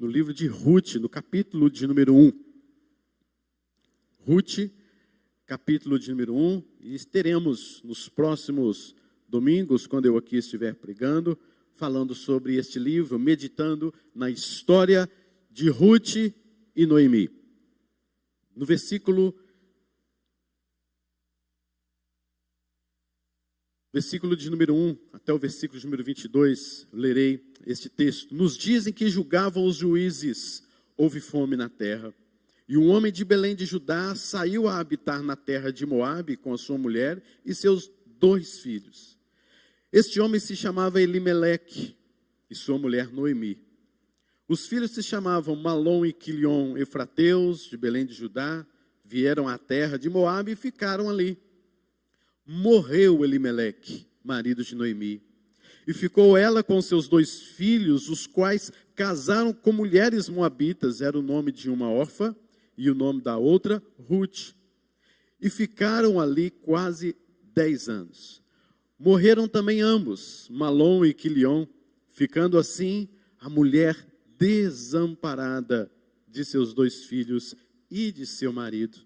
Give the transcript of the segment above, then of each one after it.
no livro de Ruth, no capítulo de número 1. Ruth, capítulo de número 1, e teremos nos próximos domingos, quando eu aqui estiver pregando, falando sobre este livro, meditando na história de Ruth e Noemi. No versículo de número 1 até o versículo de número 22, lerei este texto. Nos dizem que julgavam os juízes, houve fome na terra. E um homem de Belém de Judá saiu a habitar na terra de Moabe com a sua mulher e seus 2 filhos. Este homem se chamava Elimeleque e sua mulher Noemi. Os filhos se chamavam Malom e Quilion, efrateus de Belém de Judá, vieram à terra de Moabe e ficaram ali. Morreu Elimeleque, marido de Noemi, e ficou ela com seus 2 filhos, os quais casaram com mulheres moabitas, era o nome de uma órfã e o nome da outra, Ruth. E ficaram ali quase 10 anos. Morreram também ambos, Malom e Quilion, ficando assim a mulher desamparada de seus 2 filhos e de seu marido.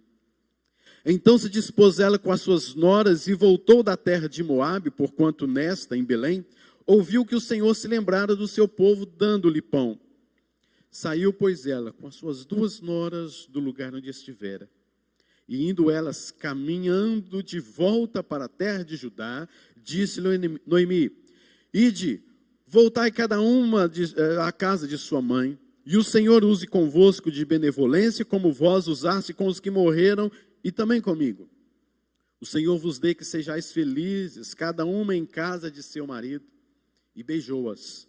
Então se dispôs ela com as suas noras e voltou da terra de Moabe, porquanto nesta, em Belém, ouviu que o Senhor se lembrara do seu povo, dando-lhe pão. Saiu, pois, ela com as suas 2 noras do lugar onde estivera. E indo elas caminhando de volta para a terra de Judá, disse-lhe Noemi: Ide, voltai cada uma à casa de sua mãe, e o Senhor use convosco de benevolência, como vós usaste com os que morreram, e também comigo. O Senhor vos dê que sejais felizes, cada uma em casa de seu marido. E beijou-as.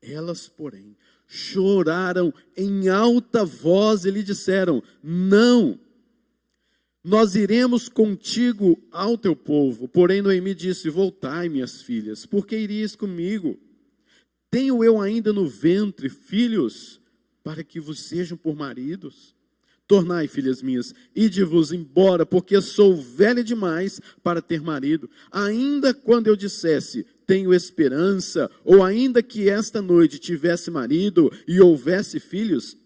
Elas, porém, choraram em alta voz e lhe disseram: Não, nós iremos contigo ao teu povo. Porém Noemi disse: Voltai, minhas filhas, porque irias comigo? Tenho eu ainda no ventre filhos, para que vos sejam por maridos? Tornai, filhas minhas, ide-vos embora, porque sou velha demais para ter marido. Ainda quando eu dissesse, tenho esperança, ou ainda que esta noite tivesse marido e houvesse filhos,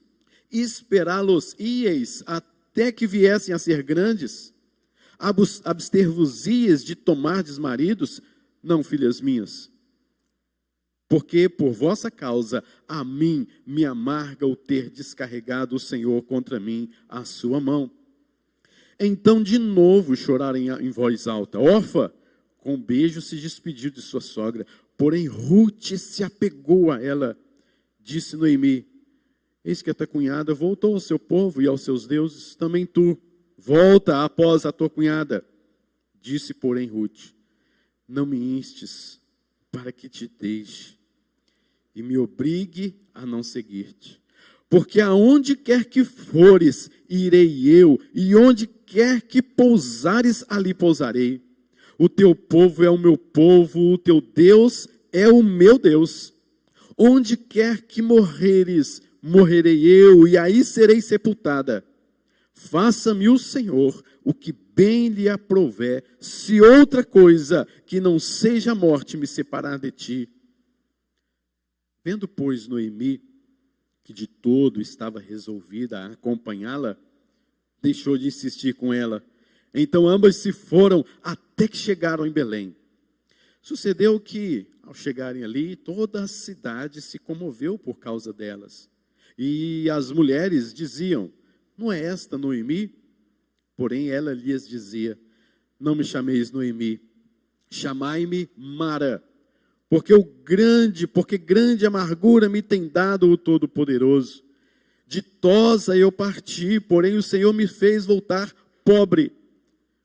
esperá-los-íeis até que viessem a ser grandes? Abster-vos-íeis de tomardes maridos? Não, filhas minhas. Porque por vossa causa a mim me amarga o ter descarregado o Senhor contra mim a sua mão. Então de novo choraram em voz alta. Orfa, com um beijo, se despediu de sua sogra. Porém Ruth se apegou a ela. Disse Noemi: Eis que a tua cunhada voltou ao seu povo e aos seus deuses. Também tu, volta após a tua cunhada. Disse, porém, Ruth: Não me instes para que te deixe e me obrigue a não seguir-te. Porque aonde quer que fores, irei eu, e onde quer que pousares, ali pousarei. O teu povo é o meu povo, o teu Deus é o meu Deus. Onde quer que morreres, morrerei eu, e aí serei sepultada. Faça-me o Senhor o que bem lhe aprouver, se outra coisa que não seja a morte me separar de ti. Vendo, pois, Noemi, que de todo estava resolvida a acompanhá-la, deixou de insistir com ela. Então ambas se foram até que chegaram em Belém. Sucedeu que, ao chegarem ali, toda a cidade se comoveu por causa delas. E as mulheres diziam: Não é esta Noemi? Porém ela lhes dizia: Não me chameis Noemi, chamai-me Mara, porque grande amargura me tem dado o Todo-Poderoso. Ditosa eu parti, porém o Senhor me fez voltar pobre.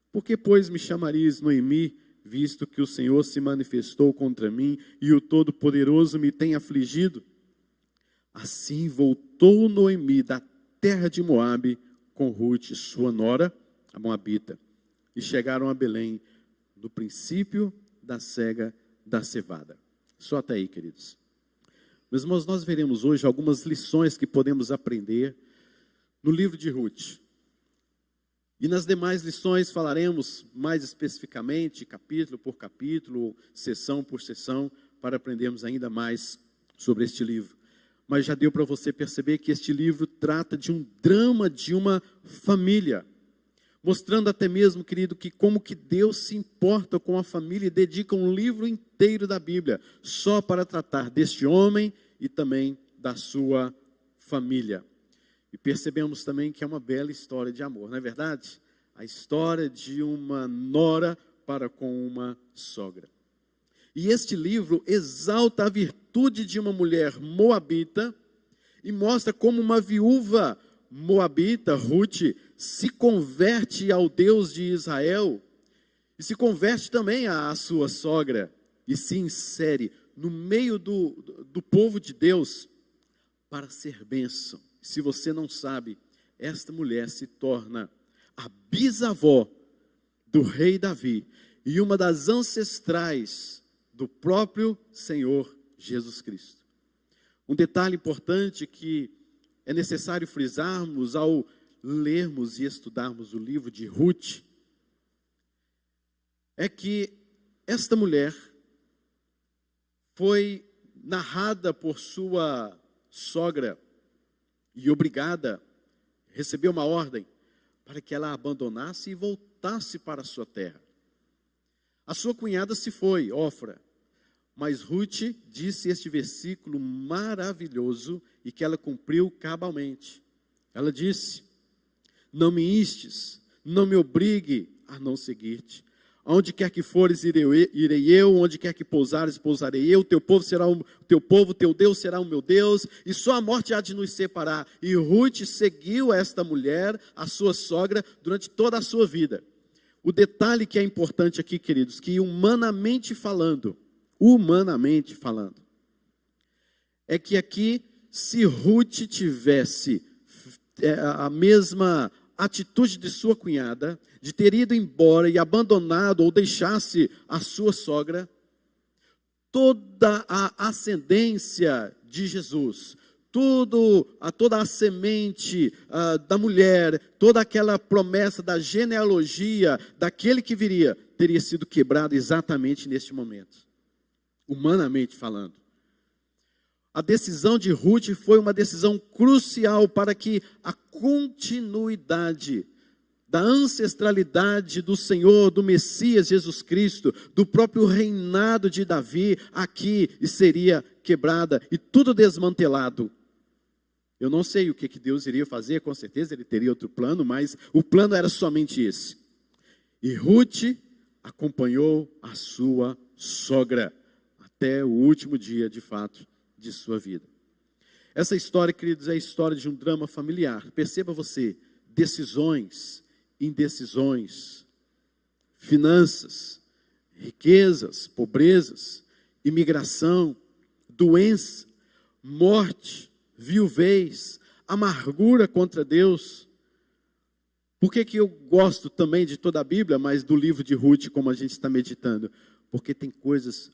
Por que, pois, me chamarias Noemi, visto que o Senhor se manifestou contra mim e o Todo-Poderoso me tem afligido? Assim voltou Noemi da terra de Moabe com Ruth, sua nora, a moabita, e chegaram a Belém no princípio da cega da cevada. Só até aí, queridos. Meus irmãos, nós veremos hoje algumas lições que podemos aprender no livro de Ruth. E nas demais lições falaremos mais especificamente, capítulo por capítulo, sessão por sessão, para aprendermos ainda mais sobre este livro. mas já deu para você perceber que este livro trata de um drama de uma família, mostrando até mesmo, querido, que como que Deus se importa com a família e dedica um livro inteiro da Bíblia só para tratar deste homem e também da sua família. E percebemos também que é uma bela história de amor, não é verdade? A história de uma nora para com uma sogra. E este livro exalta a virtude de uma mulher moabita e mostra como uma viúva moabita, Ruth, se converte ao Deus de Israel e se converte também à sua sogra e se insere no meio do povo de Deus para ser bênção. Se você não sabe, esta mulher se torna a bisavó do rei Davi e uma das ancestrais do próprio Senhor Jesus Cristo. Um detalhe importante que é necessário frisarmos ao lermos e estudarmos o livro de Ruth é que esta mulher foi narrada por sua sogra e obrigada, recebeu uma ordem para que ela a abandonasse e voltasse para a sua terra. A sua cunhada se foi, Ofra, mas Ruth disse este versículo maravilhoso e que ela cumpriu cabalmente. Ela disse: não me instes, não me obrigue a não seguir-te. Aonde quer que fores, irei eu, onde quer que pousares, pousarei eu, teu povo será o teu povo, teu Deus será o meu Deus, e só a morte há de nos separar. E Ruth seguiu esta mulher, a sua sogra, durante toda a sua vida. O detalhe que é importante aqui, queridos, que humanamente falando, é que aqui, se Ruth tivesse a mesma atitude de sua cunhada, de ter ido embora e abandonado ou deixasse a sua sogra, toda a ascendência de Jesus, toda a semente da mulher, toda aquela promessa da genealogia daquele que viria, teria sido quebrada exatamente neste momento, humanamente falando. A decisão de Ruth foi uma decisão crucial para que a continuidade da ancestralidade do Senhor, do Messias Jesus Cristo, do próprio reinado de Davi, aqui seria quebrada e tudo desmantelado. Eu não sei o que Deus iria fazer, com certeza ele teria outro plano, mas o plano era somente esse. E Ruth acompanhou a sua sogra até o último dia, de fato, de sua vida. Essa história, queridos, é a história de um drama familiar. Perceba você, decisões, indecisões, finanças, riquezas, pobrezas, imigração, doença, morte, viuvez, amargura contra Deus. Por que eu gosto também de toda a Bíblia, mas do livro de Ruth, como a gente está meditando? Porque tem coisas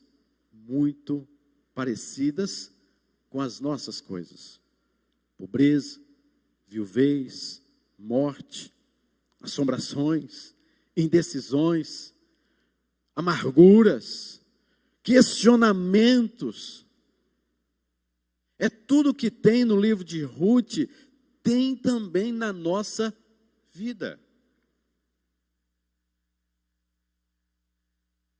muito parecidas com as nossas coisas. Pobreza, viuvez, morte, assombrações, indecisões, amarguras, questionamentos. É tudo que tem no livro de Ruth, tem também na nossa vida.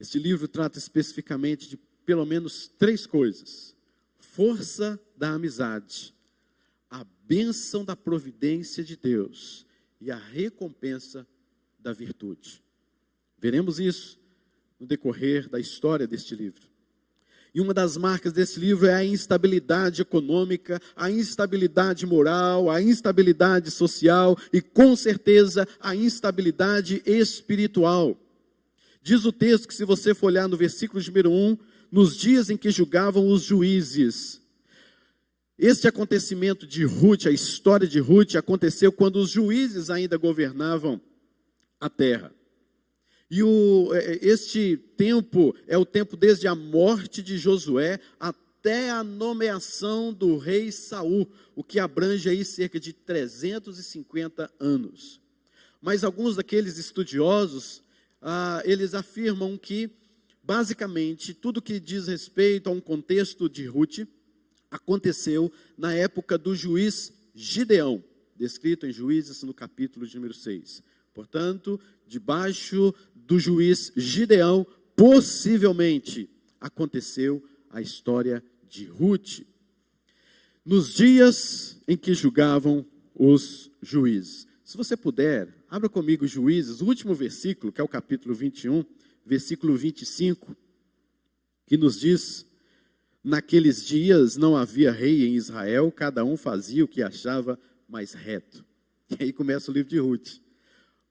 Este livro trata especificamente de pelo menos 3 coisas: força da amizade, a bênção da providência de Deus e a recompensa da virtude. Veremos isso no decorrer da história deste livro. E uma das marcas desse livro é a instabilidade econômica, a instabilidade moral, a instabilidade social e, com certeza, a instabilidade espiritual. Diz o texto que, se você for olhar no versículo número 1, nos dias em que julgavam os juízes. Este acontecimento de Ruth, a história de Ruth, aconteceu quando os juízes ainda governavam a terra. E este tempo é o tempo desde a morte de Josué até a nomeação do rei Saul, o que abrange aí cerca de 350 anos. Mas alguns daqueles estudiosos, eles afirmam que, basicamente, tudo que diz respeito a um contexto de Ruth aconteceu na época do juiz Gideão, descrito em Juízes no capítulo de número 6. Portanto, debaixo do juiz Gideão, possivelmente aconteceu a história de Ruth. Nos dias em que julgavam os juízes. Se você puder, abra comigo Juízes, o último versículo, que é o capítulo 21, versículo 25, que nos diz: naqueles dias não havia rei em Israel, cada um fazia o que achava mais reto. E aí começa o livro de Ruth.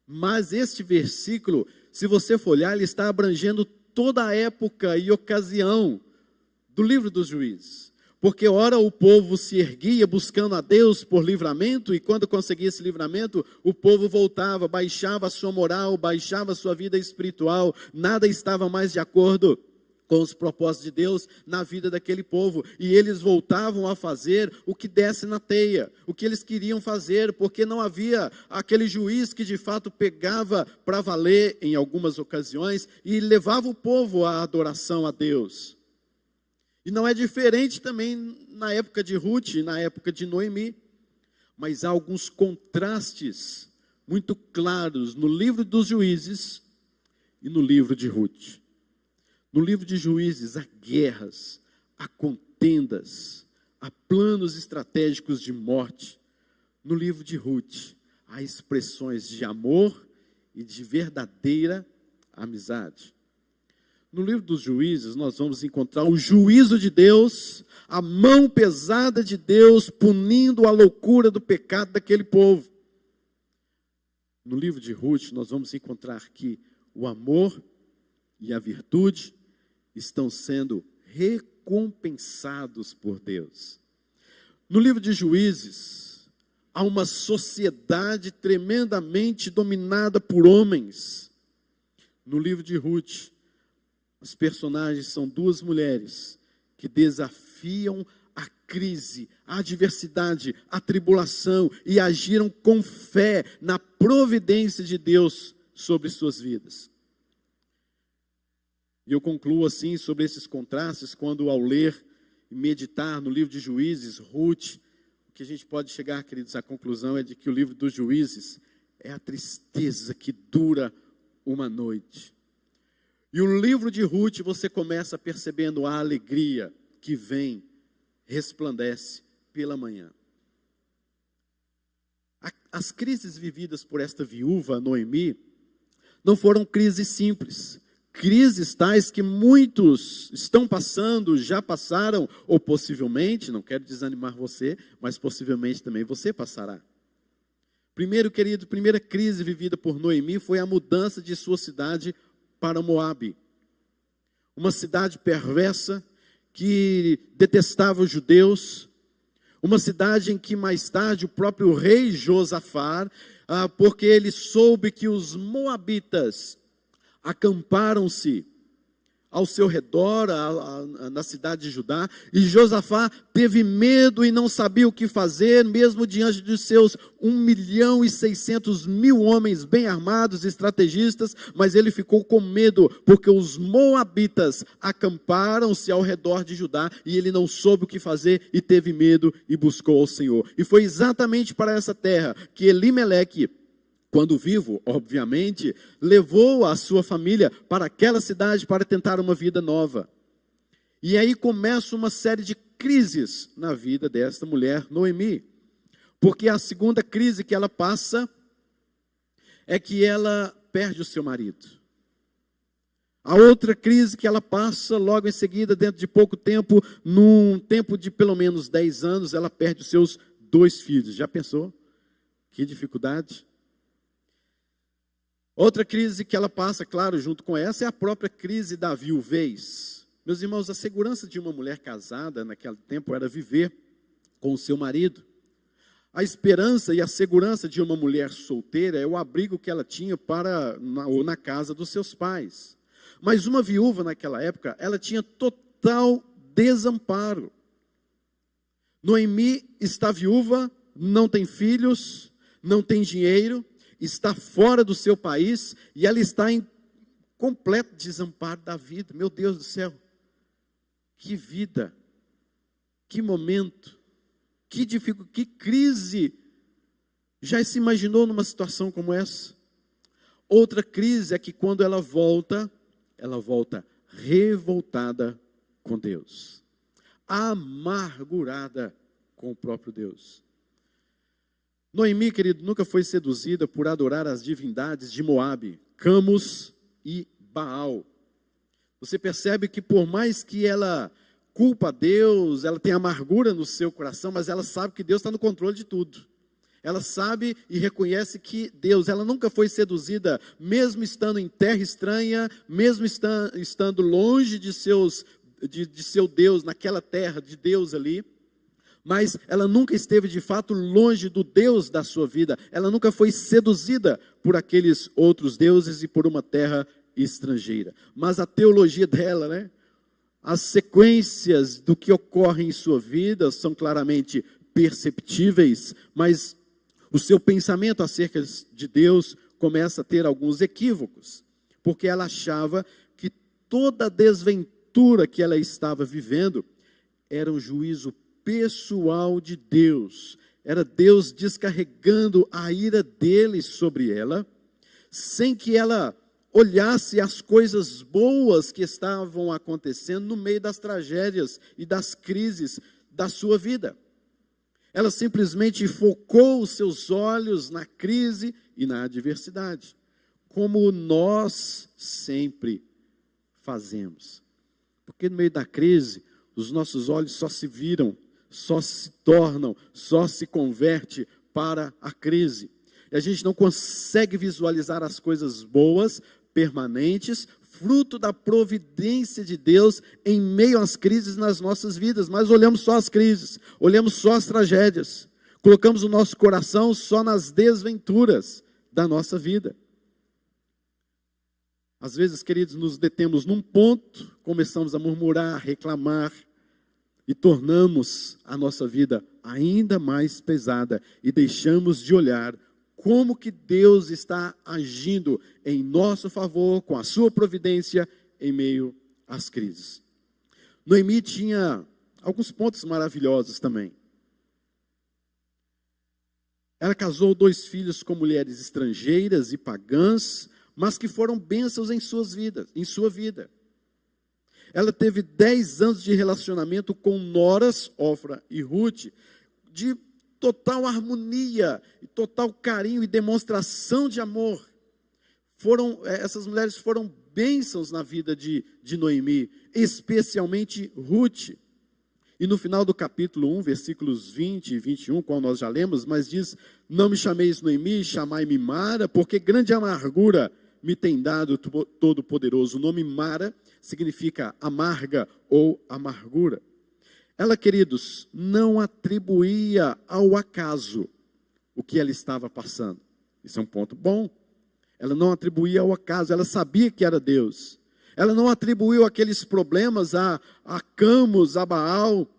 Mas este versículo, se você for olhar, ele está abrangendo toda a época e ocasião do livro dos Juízes. Porque ora o povo se erguia buscando a Deus por livramento, e quando conseguia esse livramento, o povo voltava, baixava a sua moral, baixava a sua vida espiritual, nada estava mais de acordo com os propósitos de Deus na vida daquele povo, e eles voltavam a fazer o que desse na teia, o que eles queriam fazer, porque não havia aquele juiz que de fato pegava para valer em algumas ocasiões, e levava o povo à adoração a Deus. E não é diferente também na época de Ruth, na época de Noemi, mas há alguns contrastes muito claros no livro dos Juízes e no livro de Ruth. No livro de Juízes há guerras, há contendas, há planos estratégicos de morte. No livro de Ruth há expressões de amor e de verdadeira amizade. No livro dos Juízes nós vamos encontrar o juízo de Deus, a mão pesada de Deus punindo a loucura do pecado daquele povo. No livro de Ruth nós vamos encontrar que o amor e a virtude estão sendo recompensados por Deus. No livro de Juízes, há uma sociedade tremendamente dominada por homens. No livro de Ruth, os personagens são duas mulheres que desafiam a crise, a adversidade, a tribulação e agiram com fé na providência de Deus sobre suas vidas. E eu concluo assim sobre esses contrastes, quando ao ler e meditar no livro de Juízes, Ruth, o que a gente pode chegar, queridos, à conclusão é de que o livro dos Juízes é a tristeza que dura uma noite. E o livro de Ruth você começa percebendo a alegria que vem, resplandece pela manhã. As crises vividas por esta viúva, Noemi, não foram crises simples. Crises tais que muitos estão passando, já passaram, ou possivelmente, não quero desanimar você, mas possivelmente também você passará. Primeiro, querido, primeira crise vivida por Noemi foi a mudança de sua cidade para Moabe. Uma cidade perversa que detestava os judeus, uma cidade em que mais tarde o próprio rei Josafá, porque ele soube que os moabitas acamparam-se ao seu redor, na cidade de Judá, e Josafá teve medo e não sabia o que fazer, mesmo diante de seus 1.600.000 homens bem armados, estrategistas, mas ele ficou com medo, porque os moabitas acamparam-se ao redor de Judá, e ele não soube o que fazer, e teve medo, e buscou ao Senhor. E foi exatamente para essa terra que Elimeleque, quando vivo, obviamente, levou a sua família para aquela cidade para tentar uma vida nova. E aí começa uma série de crises na vida desta mulher, Noemi. Porque a segunda crise que ela passa é que ela perde o seu marido. A outra crise que ela passa logo em seguida, dentro de pouco tempo, num tempo de pelo menos 10 anos, ela perde os seus 2 filhos. Já pensou? Que dificuldade? Outra crise que ela passa, claro, junto com essa, é a própria crise da viuvez. Meus irmãos, a segurança de uma mulher casada naquele tempo era viver com o seu marido. A esperança e a segurança de uma mulher solteira é o abrigo que ela tinha na casa dos seus pais. Mas uma viúva naquela época, ela tinha total desamparo. Noemi está viúva, não tem filhos, não tem dinheiro, está fora do seu país e ela está em completo desamparo da vida. Meu Deus do céu, que vida! Que momento, que crise já se imaginou numa situação como essa? Outra crise é que quando ela volta revoltada com Deus, amargurada com o próprio Deus. Noemi, querido, nunca foi seduzida por adorar as divindades de Moabe, Camus e Baal. Você percebe que por mais que ela culpa a Deus, ela tem amargura no seu coração, mas ela sabe que Deus está no controle de tudo. Ela sabe e reconhece que Deus, ela nunca foi seduzida, mesmo estando em terra estranha, mesmo estando longe de seu Deus, naquela terra de Deus ali, mas ela nunca esteve de fato longe do Deus da sua vida. Ela nunca foi seduzida por aqueles outros deuses e por uma terra estrangeira. Mas a teologia dela, né? As sequências do que ocorre em sua vida são claramente perceptíveis, mas o seu pensamento acerca de Deus começa a ter alguns equívocos, porque ela achava que toda a desventura que ela estava vivendo era um juízo pessoal de Deus, era Deus descarregando a ira dele sobre ela, sem que ela olhasse as coisas boas que estavam acontecendo no meio das tragédias e das crises da sua vida. Ela simplesmente focou os seus olhos na crise e na adversidade, como nós sempre fazemos. Porque no meio da crise, os nossos olhos só se viram, só se tornam, só se converte para a crise. E a gente não consegue visualizar as coisas boas, permanentes, fruto da providência de Deus em meio às crises nas nossas vidas, mas olhamos só as crises, olhamos só as tragédias, colocamos o nosso coração só nas desventuras da nossa vida. Às vezes, queridos, nos detemos num ponto, começamos a murmurar, reclamar, e tornamos a nossa vida ainda mais pesada, e deixamos de olhar como que Deus está agindo em nosso favor, com a sua providência, em meio às crises. Noemi tinha alguns pontos maravilhosos também. Ela casou 2 filhos com mulheres estrangeiras e pagãs, mas que foram bênçãos em sua vida. Ela teve 10 anos de relacionamento com noras, Ofra e Ruth, de total harmonia, total carinho e demonstração de amor. Essas mulheres foram bênçãos na vida de Noemi, especialmente Ruth. E no final do capítulo 1, versículos 20 e 21, qual nós já lemos, mas diz: não me chameis Noemi, chamai-me Mara, porque grande amargura me tem dado Todo-Poderoso. O nome Mara significa amarga ou amargura. Ela, queridos, não atribuía ao acaso o que ela estava passando. Isso é um ponto bom. Ela não atribuía ao acaso, ela sabia que era Deus. Ela não atribuiu aqueles problemas a Camus, a Baal,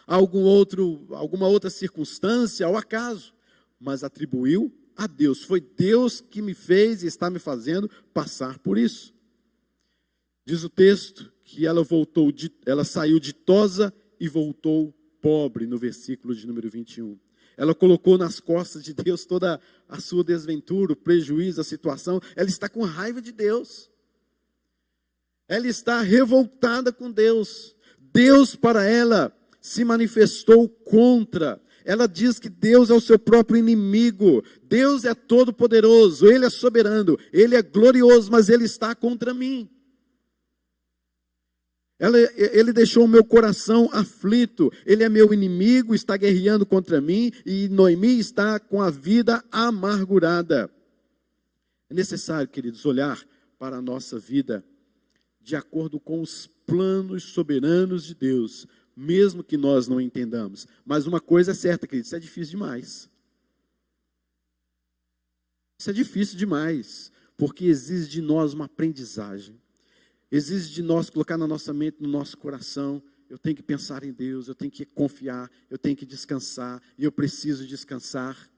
a alguma outra circunstância, ao acaso, mas atribuiu a Deus. Foi Deus que me fez e está me fazendo passar por isso. Diz o texto que ela saiu ditosa e voltou pobre, no versículo de número 21. Ela colocou nas costas de Deus toda a sua desventura, o prejuízo, a situação. Ela está com raiva de Deus. Ela está revoltada com Deus. Deus para ela se manifestou contra. Ela diz que Deus é o seu próprio inimigo. Deus é todo poderoso, Ele é soberano, Ele é glorioso, mas Ele está contra mim. Ele deixou o meu coração aflito. Ele é meu inimigo, está guerreando contra mim, e Noemi está com a vida amargurada. É necessário, queridos, olhar para a nossa vida de acordo com os planos soberanos de Deus, mesmo que nós não entendamos. Mas uma coisa é certa, queridos, isso é difícil demais. Isso é difícil demais, porque exige de nós uma aprendizagem. Exige de nós colocar na nossa mente, no nosso coração: eu tenho que pensar em Deus, eu tenho que confiar, eu tenho que descansar, e eu preciso descansar.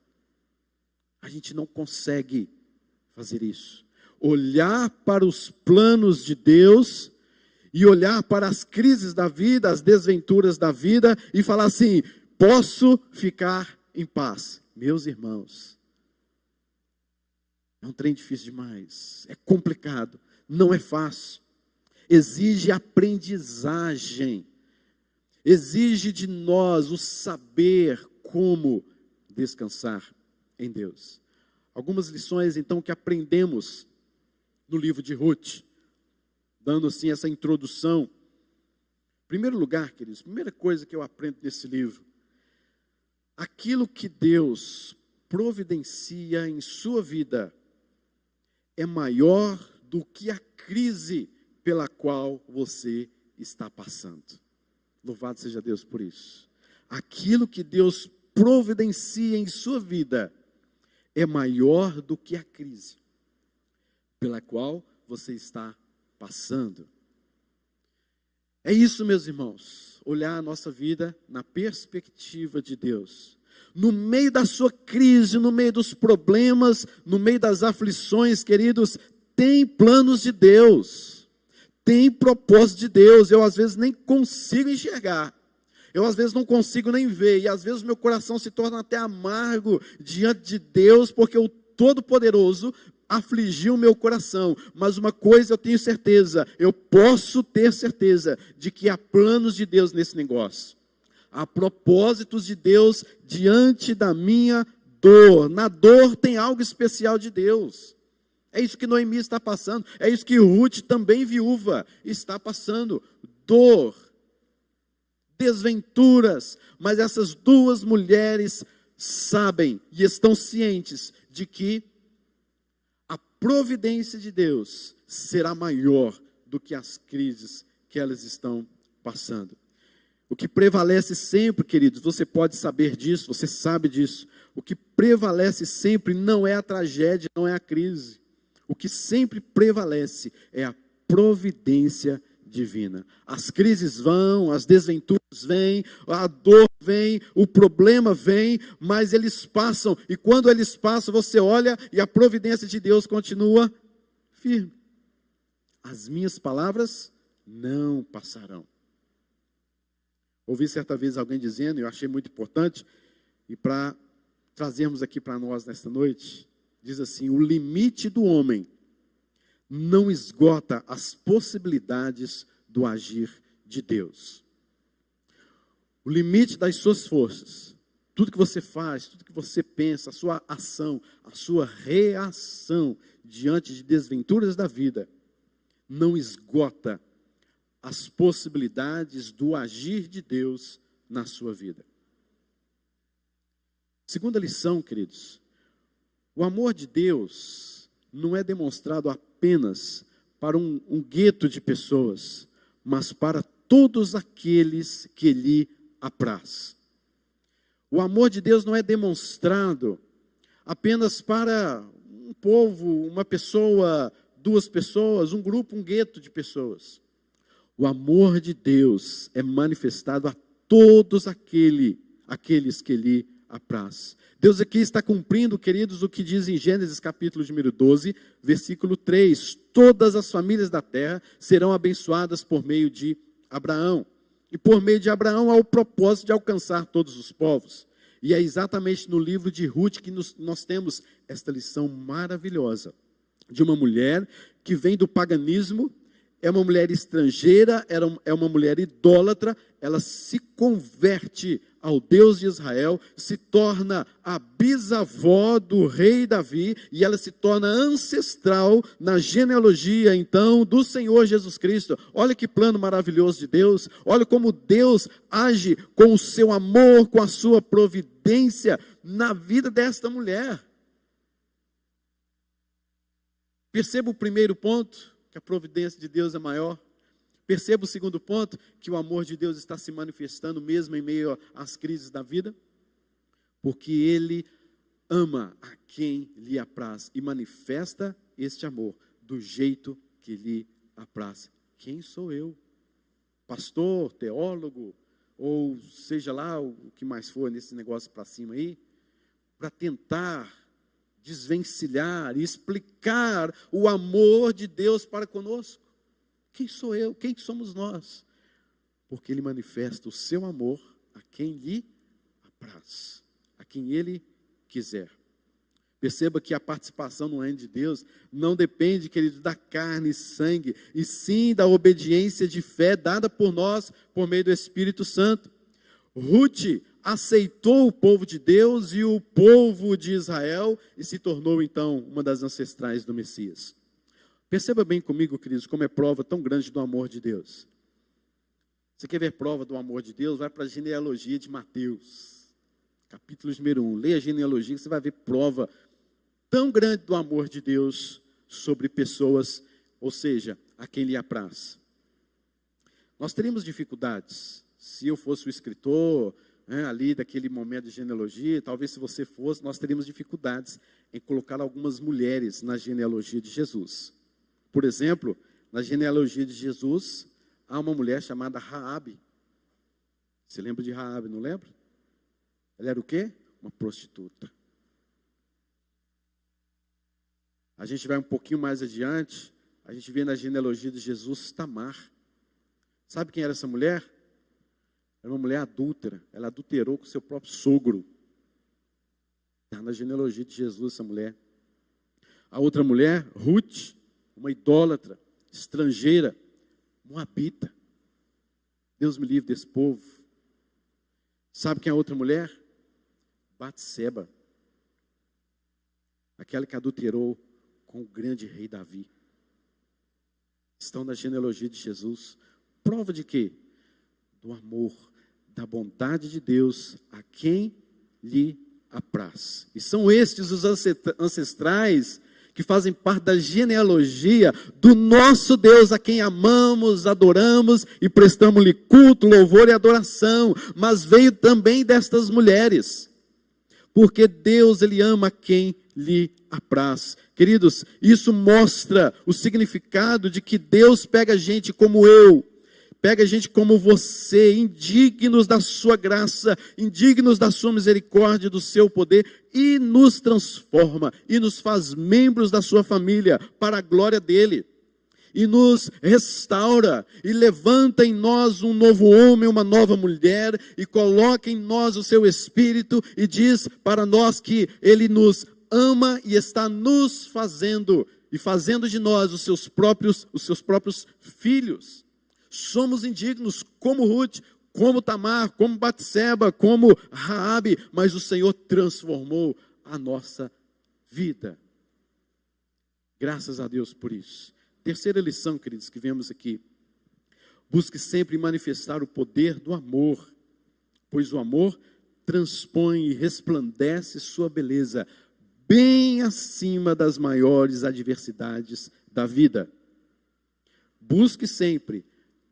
A gente não consegue fazer isso. Olhar para os planos de Deus e olhar para as crises da vida, as desventuras da vida e falar assim: posso ficar em paz. Meus irmãos, é um trem difícil demais, é complicado, não é fácil, exige aprendizagem, exige de nós o saber como descansar em Deus. Algumas lições então que aprendemos no livro de Ruth, dando assim essa introdução. Em primeiro lugar, queridos, primeira coisa que eu aprendo nesse livro: aquilo que Deus providencia em sua vida é maior do que a crise pela qual você está passando. Louvado seja Deus por isso. Aquilo que Deus providencia em sua vida é maior do que a crise pela qual você está passando. É isso, meus irmãos, olhar a nossa vida na perspectiva de Deus. No meio da sua crise, no meio dos problemas, no meio das aflições, queridos, tem planos de Deus, tem propósito de Deus. Eu às vezes nem consigo enxergar, eu às vezes não consigo nem ver, e às vezes o meu coração se torna até amargo diante de Deus, porque o Todo-Poderoso afligiu o meu coração. Mas uma coisa eu tenho certeza, eu posso ter certeza de que há planos de Deus nesse negócio. Há propósitos de Deus diante da minha dor. Na dor tem algo especial de Deus. É isso que Noemi está passando, é isso que Ruth, também viúva, está passando. Dor, desventuras, mas essas duas mulheres sabem e estão cientes de que a providência de Deus será maior do que as crises que elas estão passando. O que prevalece sempre, queridos, você pode saber disso, você sabe disso. O que prevalece sempre não é a tragédia, não é a crise. O que sempre prevalece é a providência divina. As crises vão, as desventuras vêm, a dor vem, o problema vem, mas eles passam, e quando eles passam, você olha e a providência de Deus continua firme. As minhas palavras não passarão. Ouvi certa vez alguém dizendo, e eu achei muito importante, e para trazermos aqui para nós nesta noite, diz assim: o limite do homem não esgota as possibilidades do agir de Deus. O limite das suas forças, tudo que você faz, tudo que você pensa, a sua ação, a sua reação diante de desventuras da vida, não esgota as possibilidades do agir de Deus na sua vida. Segunda lição, queridos: o amor de Deus não é demonstrado apenas para um gueto de pessoas, mas para todos aqueles que lhe apraz. O amor de Deus não é demonstrado apenas para um povo, uma pessoa, duas pessoas, um grupo, um gueto de pessoas. O amor de Deus é manifestado a todos aqueles que lhe apraz. Deus aqui está cumprindo, queridos, o que diz em Gênesis capítulo número 12, versículo 3. Todas as famílias da terra serão abençoadas por meio de Abraão. E por meio de Abraão há o propósito de alcançar todos os povos. E é exatamente no livro de Ruth que nós temos esta lição maravilhosa de uma mulher que vem do paganismo, é uma mulher estrangeira, é uma mulher idólatra, ela se converte ao Deus de Israel, se torna a bisavó do rei Davi, e ela se torna ancestral na genealogia, então, do Senhor Jesus Cristo. Olha que plano maravilhoso de Deus, olha como Deus age com o seu amor, com a sua providência na vida desta mulher. Perceba o primeiro ponto, que a providência de Deus é maior. Perceba o segundo ponto, que o amor de Deus está se manifestando mesmo em meio às crises da vida, porque Ele ama a quem lhe apraz e manifesta este amor do jeito que lhe apraz. Quem sou eu? Pastor, teólogo, ou seja lá o que mais for nesse negócio para cima aí, para tentar desvencilhar e explicar o amor de Deus para conosco. Quem sou eu? Quem somos nós? Porque Ele manifesta o seu amor a quem lhe apraz, a quem Ele quiser. Perceba que a participação no reino de Deus não depende, querido, da carne e sangue, e sim da obediência de fé dada por nós, por meio do Espírito Santo. Ruth aceitou o povo de Deus e o povo de Israel e se tornou então uma das ancestrais do Messias. Perceba bem comigo, queridos, como é prova tão grande do amor de Deus. Você quer ver prova do amor de Deus? Vai para a genealogia de Mateus, capítulo número 1. Leia a genealogia que você vai ver prova tão grande do amor de Deus sobre pessoas, ou seja, a quem lhe apraz. Nós teríamos dificuldades, se eu fosse o escritor, ali daquele momento de genealogia, talvez se você fosse, nós teríamos dificuldades em colocar algumas mulheres na genealogia de Jesus. Por exemplo, na genealogia de Jesus, há uma mulher chamada Raabe. Você lembra de Raabe, não lembra? Ela era o quê? Uma prostituta. A gente vai um pouquinho mais adiante, a gente vê na genealogia de Jesus Tamar. Sabe quem era essa mulher? Era uma mulher adúltera. Ela adulterou com seu próprio sogro. Está na genealogia de Jesus essa mulher. A outra mulher, Ruth, uma idólatra, estrangeira, moabita. Deus me livre desse povo. Sabe quem é a outra mulher? Batseba. Aquela que adulterou com o grande rei Davi. Estão na genealogia de Jesus. Prova de quê? Do amor, da bondade de Deus a quem lhe apraz. E são estes os ancestrais que fazem parte da genealogia do nosso Deus, a quem amamos, adoramos e prestamos-lhe culto, louvor e adoração. Mas veio também destas mulheres, porque Deus, Ele ama quem lhe apraz. Queridos, isso mostra o significado de que Deus pega gente como eu, pega gente como você, indignos da sua graça, indignos da sua misericórdia, do seu poder, e nos transforma, e nos faz membros da sua família, para a glória dele. E nos restaura, e levanta em nós um novo homem, uma nova mulher, e coloca em nós o seu Espírito, e diz para nós que Ele nos ama e está nos fazendo, e fazendo de nós os seus próprios filhos. Somos indignos como Ruth, como Tamar, como Batseba, como Raabe, mas o Senhor transformou a nossa vida. Graças a Deus por isso. Terceira lição, queridos, que vemos aqui. Busque sempre manifestar o poder do amor, pois o amor transpõe e resplandece sua beleza bem acima das maiores adversidades da vida. Busque sempre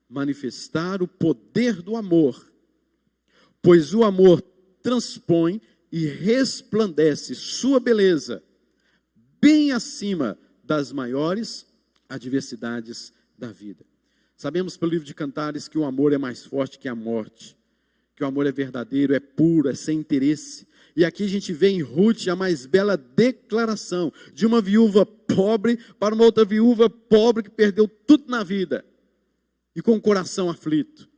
manifestar o poder do amor, pois o amor transpõe e resplandece sua beleza bem acima das maiores adversidades da vida. Sabemos pelo livro de Cantares que o amor é mais forte que a morte, que o amor é verdadeiro, é puro, é sem interesse. E aqui a gente vê em Ruth a mais bela declaração de uma viúva pobre para uma outra viúva pobre que perdeu tudo na vida e com o coração aflito.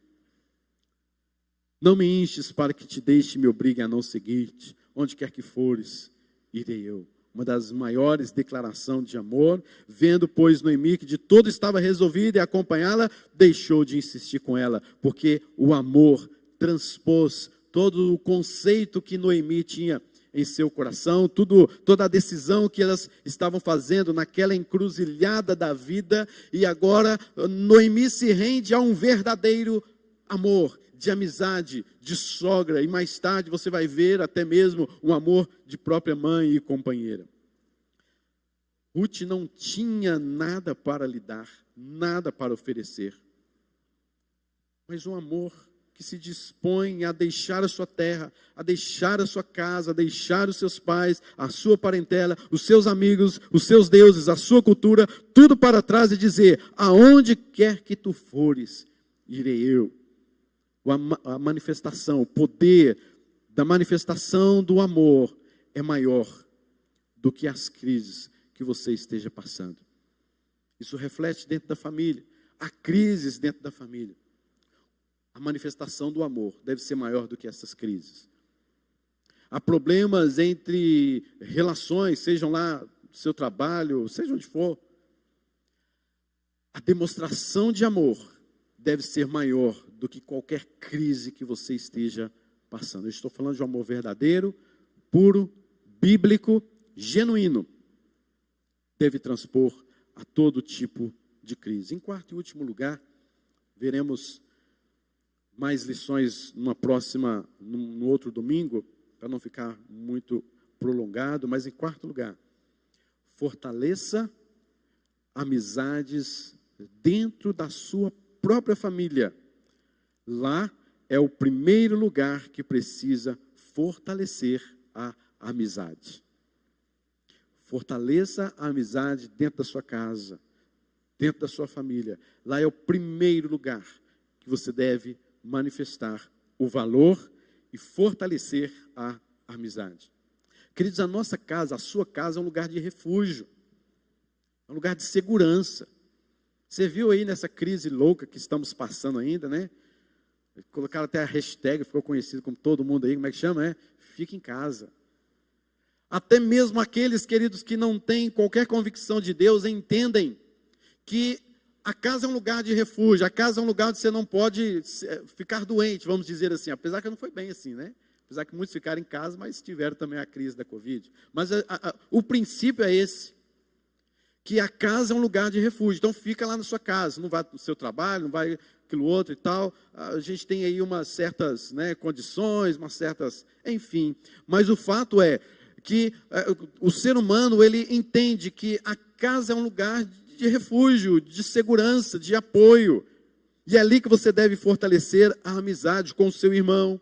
Não me enches para que te deixe e me obrigue a não seguir-te. Onde quer que fores, irei eu. Uma das maiores declarações de amor. Vendo, pois, Noemi que de todo estava resolvida e acompanhá-la, deixou de insistir com ela, porque o amor transpôs todo o conceito que Noemi tinha em seu coração, toda a decisão que elas estavam fazendo naquela encruzilhada da vida, e agora Noemi se rende a um verdadeiro amor, de amizade, de sogra, e mais tarde você vai ver até mesmo um amor de própria mãe e companheira. Ruth não tinha nada para lhe dar, nada para oferecer, mas um amor que se dispõe a deixar a sua terra, a deixar a sua casa, a deixar os seus pais, a sua parentela, os seus amigos, os seus deuses, a sua cultura, tudo para trás e dizer: aonde quer que tu fores, irei eu. A manifestação, o poder da manifestação do amor é maior do que as crises que você esteja passando. Isso reflete dentro da família. há crises dentro da família. A manifestação do amor deve ser maior do que essas crises. Há problemas entre relações, sejam lá do seu trabalho, seja onde for. A demonstração de amor deve ser maior do que qualquer crise que você esteja passando. Eu estou falando de um amor verdadeiro, puro, bíblico, genuíno. Deve transpor a todo tipo de crise. Em quarto e último lugar, veremos mais lições no outro domingo, para não ficar muito prolongado, mas em quarto lugar, fortaleça amizades dentro da sua própria família. Lá é o primeiro lugar que precisa fortalecer a amizade. Fortaleça a amizade dentro da sua casa, dentro da sua família. Lá é o primeiro lugar que você deve manifestar o valor e fortalecer a amizade. Queridos, a nossa casa, a sua casa é um lugar de refúgio, é um lugar de segurança. Você viu aí nessa crise louca que estamos passando ainda, né? Colocaram até a hashtag, ficou conhecido como todo mundo aí, como é que chama? Fica em casa. Até mesmo aqueles, queridos, que não têm qualquer convicção de Deus, entendem que a casa é um lugar de refúgio, a casa é um lugar onde você não pode ficar doente, vamos dizer assim, apesar que não foi bem assim, né? Apesar que muitos ficaram em casa, mas tiveram também a crise da Covid. Mas o princípio é esse, que a casa é um lugar de refúgio. Então fica lá na sua casa, não vai para o seu trabalho, não vai aquilo outro e tal. A gente tem aí umas certas, né, condições, umas certas, enfim. Mas o fato é que o ser humano, ele entende que a casa é um lugar de refúgio, de segurança, de apoio. E é ali que você deve fortalecer a amizade com o seu irmão.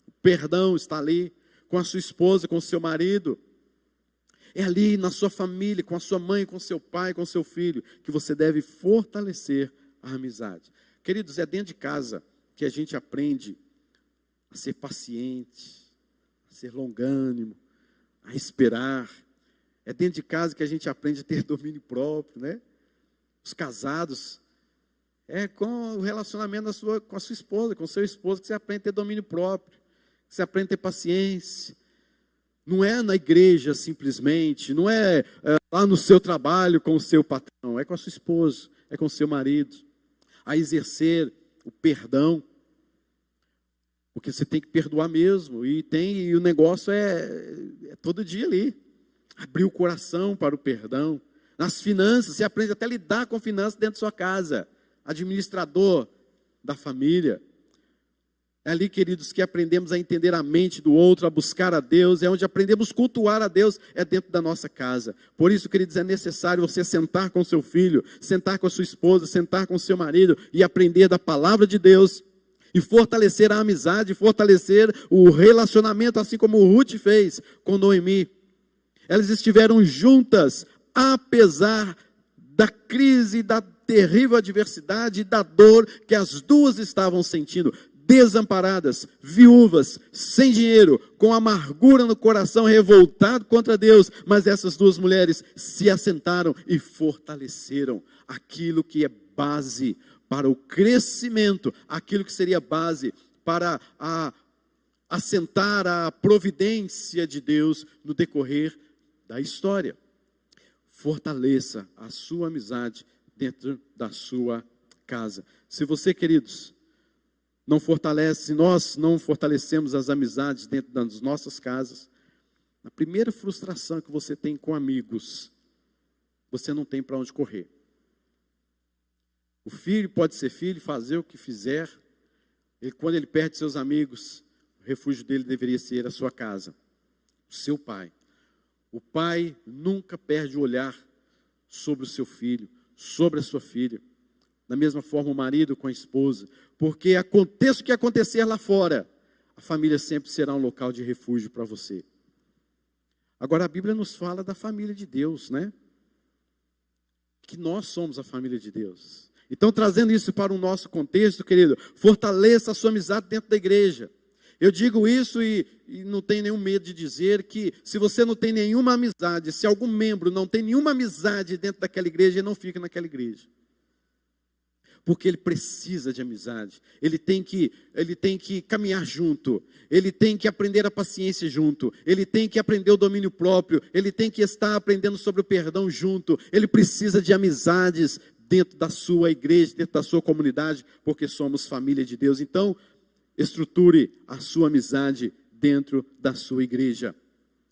O perdão está ali, com a sua esposa, com o seu marido. É ali na sua família, com a sua mãe, com o seu pai, com o seu filho, que você deve fortalecer a amizade. Queridos, é dentro de casa que a gente aprende a ser paciente, a ser longânimo, a esperar. É dentro de casa que a gente aprende a ter domínio próprio, né? Os casados, é com o relacionamento com a sua esposa, com o seu esposo, que você aprende a ter domínio próprio, que você aprende a ter paciência. Não é na igreja simplesmente, não é lá no seu trabalho com o seu patrão, é com a sua esposa, é com o seu marido. A exercer o perdão, porque você tem que perdoar mesmo, e o negócio é todo dia ali. Abrir o coração para o perdão. Nas finanças, você aprende até a lidar com finanças dentro da sua casa. Administrador da família. É ali, queridos, que aprendemos a entender a mente do outro, a buscar a Deus. É onde aprendemos a cultuar a Deus, é dentro da nossa casa. Por isso, queridos, é necessário você sentar com seu filho, sentar com a sua esposa, sentar com o seu marido e aprender da palavra de Deus. E fortalecer a amizade, fortalecer o relacionamento, assim como o Ruth fez com Noemi. Elas estiveram juntas, apesar da crise, da terrível adversidade e da dor que as duas estavam sentindo. Desamparadas, viúvas, sem dinheiro, com amargura no coração, revoltado contra Deus. Mas essas duas mulheres se assentaram e fortaleceram aquilo que é base para o crescimento, aquilo que seria base para assentar a providência de Deus no decorrer da história. Fortaleça a sua amizade dentro da sua casa. Se você, queridos, não fortalece, se nós não fortalecemos as amizades dentro das nossas casas, a primeira frustração que você tem com amigos, você não tem para onde correr. O filho pode ser filho, fazer o que fizer, quando ele perde seus amigos, o refúgio dele deveria ser a sua casa, o seu pai. O pai nunca perde o olhar sobre o seu filho, sobre a sua filha. Da mesma forma o marido com a esposa. Porque aconteça o que acontecer lá fora, a família sempre será um local de refúgio para você. Agora a Bíblia nos fala da família de Deus, né? Que nós somos a família de Deus. Então, trazendo isso para o nosso contexto, querido, fortaleça a sua amizade dentro da igreja. Eu digo isso e não tenho nenhum medo de dizer que se você não tem nenhuma amizade, se algum membro não tem nenhuma amizade dentro daquela igreja, ele não fica naquela igreja. Porque ele precisa de amizade, ele tem que caminhar junto, ele tem que aprender a paciência junto, ele tem que aprender o domínio próprio, ele tem que estar aprendendo sobre o perdão junto, ele precisa de amizades dentro da sua igreja, dentro da sua comunidade, porque somos família de Deus. Então, estruture a sua amizade dentro da sua igreja.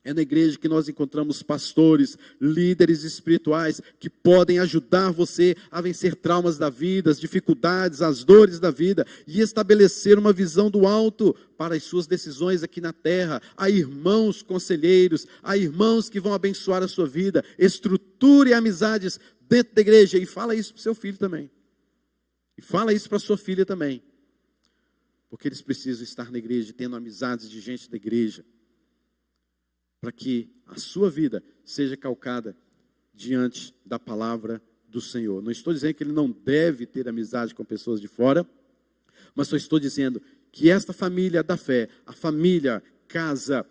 É na igreja que nós encontramos pastores, líderes espirituais que podem ajudar você a vencer traumas da vida, as dificuldades, as dores da vida e estabelecer uma visão do alto para as suas decisões aqui na terra. Há irmãos conselheiros, há irmãos que vão abençoar a sua vida. Estruture amizades dentro da igreja e fala isso para o seu filho também. E fala isso para a sua filha também. Porque eles precisam estar na igreja, tendo amizades de gente da igreja, para que a sua vida seja calcada diante da palavra do Senhor. Não estou dizendo que ele não deve ter amizade com pessoas de fora, mas só estou dizendo que esta família da fé, a família, casa,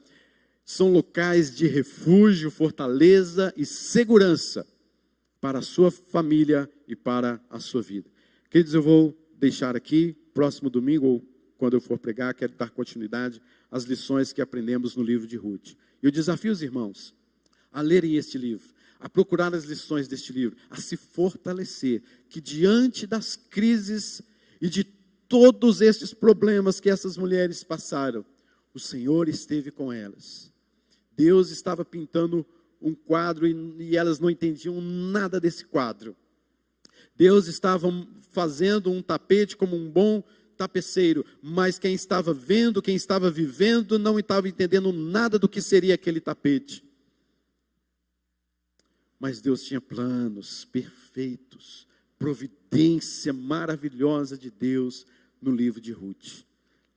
são locais de refúgio, fortaleza e segurança para a sua família e para a sua vida. Queridos, eu vou deixar aqui, próximo domingo, ou quando eu for pregar, quero dar continuidade às lições que aprendemos no livro de Ruth. Eu desafio os irmãos a lerem este livro, a procurar as lições deste livro, a se fortalecer, que diante das crises e de todos estes problemas que essas mulheres passaram, o Senhor esteve com elas. Deus estava pintando um quadro e elas não entendiam nada desse quadro. Deus estava fazendo um tapete como um bom tapeceiro, mas quem estava vendo, quem estava vivendo, não estava entendendo nada do que seria aquele tapete. Mas Deus tinha planos perfeitos, providência maravilhosa de Deus no livro de Ruth.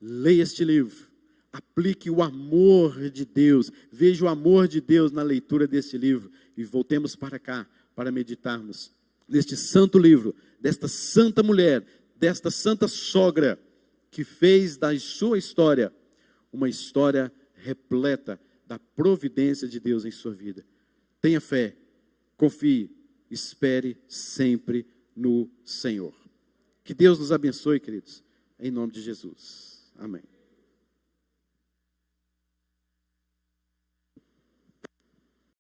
Leia este livro, aplique o amor de Deus, veja o amor de Deus na leitura deste livro e voltemos para cá para meditarmos neste santo livro, desta santa mulher, desta santa sogra, que fez da sua história uma história repleta da providência de Deus em sua vida. Tenha fé, confie, espere sempre no Senhor. Que Deus nos abençoe, queridos, em nome de Jesus. Amém.